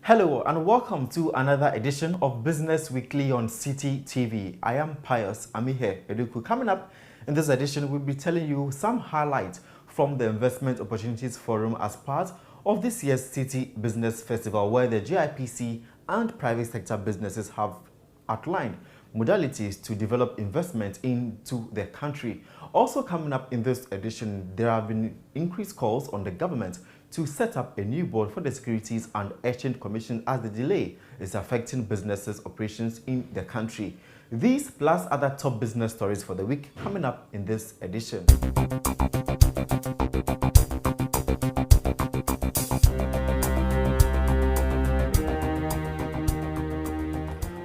Hello and welcome to another edition of Business Weekly on City TV. I am Pius Amihere Eduku. Coming up in this edition, we'll be telling you some highlights from the Investment Opportunities Forum as part of this year's City Business Festival, where the GIPC and private sector businesses have outlined modalities to develop investment into the country. Also coming up in this edition, there have been increased calls on the government to set up a new board for the Securities and Exchange Commission as the delay is affecting businesses' operations in the country. These plus other top business stories for the week coming up in this edition.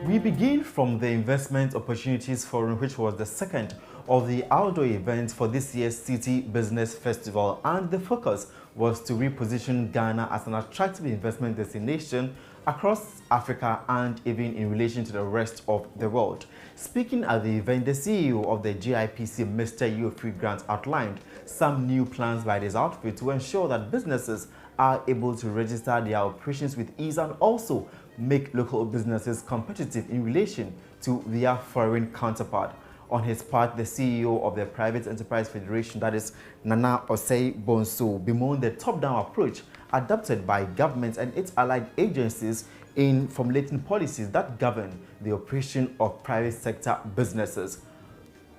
We begin from the Investment Opportunities Forum, which was the second of the outdoor events for this year's City Business Festival, and the focus was to reposition Ghana as an attractive investment destination across Africa and even in relation to the rest of the world. Speaking at the event, the CEO of the GIPC, Mr. Geoffrey Grant, outlined some new plans by this outfit to ensure that businesses are able to register their operations with ease and also make local businesses competitive in relation to their foreign counterpart. On his part, the CEO of the Private Enterprise Federation, that is Nana Osei Bonso, bemoaned the top-down approach adopted by government and its allied agencies in formulating policies that govern the operation of private sector businesses.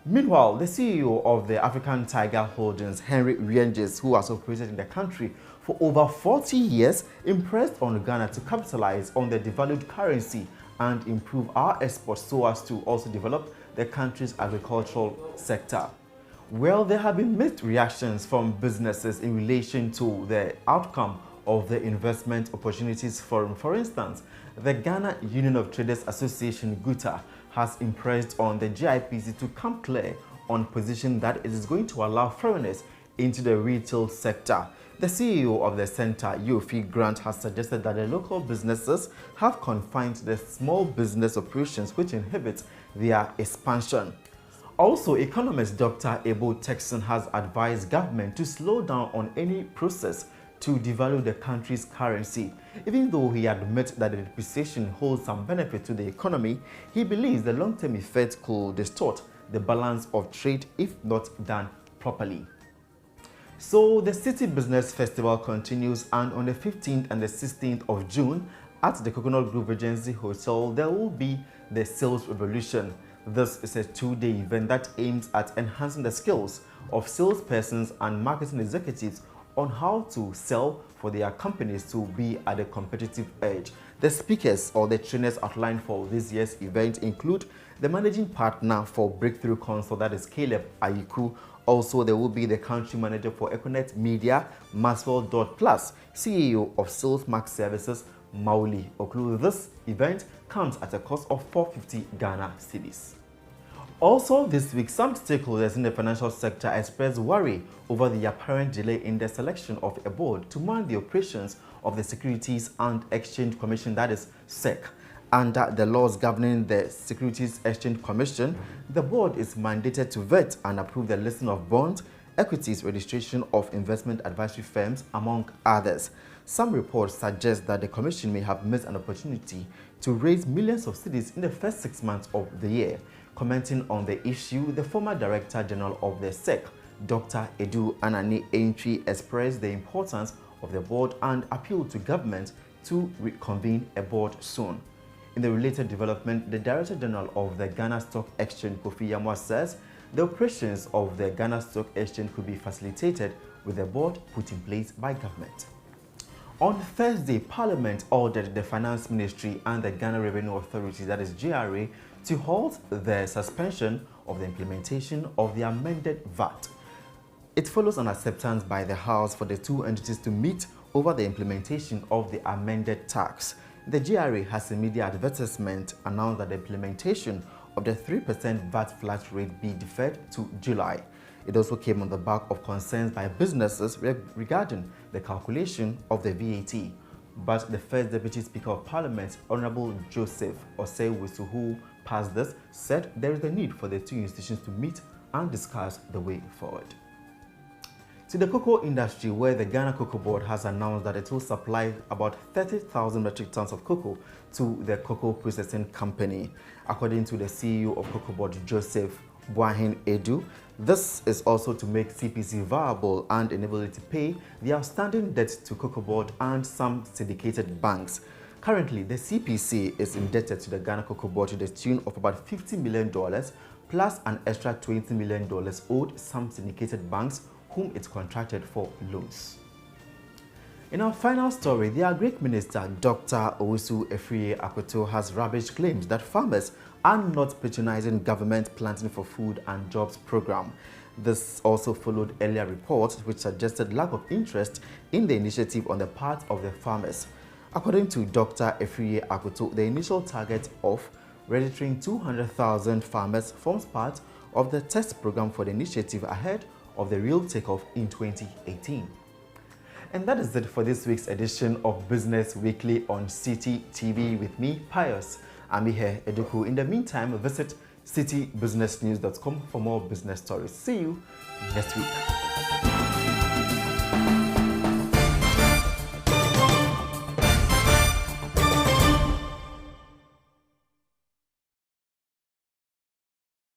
Meanwhile, the CEO of the African Tiger Holdings, Henry Rienges, who has operated in the country for over 40 years, impressed on Ghana to capitalize on the devalued currency and improve our exports so as to also develop the country's agricultural sector. Well, there have been mixed reactions from businesses in relation to the outcome of the Investment Opportunities Forum. For instance, the Ghana Union of Traders Association, GUTA, has impressed on the GIPC to come clear on position that it is going to allow foreigners into the retail sector. The CEO of the center, Geoffrey Grant, has suggested that the local businesses have confined the small business operations, which inhibits their expansion. Also, economist Dr. Abel Texan has advised government to slow down on any process to devalue the country's currency. Even though he admits that the depreciation holds some benefit to the economy, he believes the long-term effect could distort the balance of trade if not done properly. So the City Business Festival continues, and on the 15th and the 16th of June at the Coconut Grove Regency Hotel, there will be the Sales Revolution. This is a two-day event that aims at enhancing the skills of salespersons and marketing executives on how to sell for their companies to be at a competitive edge. The speakers or the trainers outlined for this year's event include the managing partner for Breakthrough Consult, that is Caleb Ayiku. Also, there will be the country manager for Econet Media, Maxwell Plus, CEO of Sales Max Services, Mauli Oklu. This event comes at a cost of 450 Ghana cedis. Also this week, some stakeholders in the financial sector expressed worry over the apparent delay in the selection of a board to man the operations of the Securities and Exchange Commission, that is SEC. Under the laws governing the Securities Exchange Commission, the board is mandated to vet and approve the listing of bonds, equities, registration of investment advisory firms, among others. Some reports suggest that the commission may have missed an opportunity to raise millions of cedis in the first 6 months of the year. Commenting on the issue, the former Director General of the SEC, Dr. Edu Anani Entry, expressed the importance of the board and appealed to government to reconvene a board soon. In the related development, the Director General of the Ghana Stock Exchange, Kofi Yamwa, says the operations of the Ghana Stock Exchange could be facilitated with a board put in place by government. On Thursday, Parliament ordered the Finance Ministry and the Ghana Revenue Authority, that is GRA, to halt the suspension of the implementation of the amended VAT. It follows an acceptance by the House for the two entities to meet over the implementation of the amended tax. The GRA has in media advertisement announced that the implementation of the 3% VAT flat rate be deferred to July. It also came on the back of concerns by businesses regarding the calculation of the VAT. But the first Deputy Speaker of Parliament, Honorable Joseph Osei-Wisu, who passed this, said there is a need for the two institutions to meet and discuss the way forward. To the cocoa industry, where the Ghana Cocoa Board has announced that it will supply about 30,000 metric tons of cocoa to the cocoa processing company. According to the CEO of Cocoa Board, Joseph Pius Edu, this is also to make CPC viable and enable it to pay the outstanding debt to Cocoa Board and some syndicated banks. Currently, the CPC is indebted to the Ghana Cocoa Board to the tune of about $50 million plus an extra $20 million owed some syndicated banks whom it contracted for loans. In our final story, the Agric Minister, Dr. Owusu Amihere Eduku, has rubbished claims that farmers are not patronizing government Planting for Food and Jobs program. This also followed earlier reports which suggested lack of interest in the initiative on the part of the farmers. According to Dr. Amihere Eduku, the initial target of registering 200,000 farmers forms part of the test program for the initiative ahead of the real takeoff in 2018. And that is it for this week's edition of Business Weekly on City TV with me, Pius Amihere Eduku. In the meantime, visit citybusinessnews.com for more business stories. See you next week.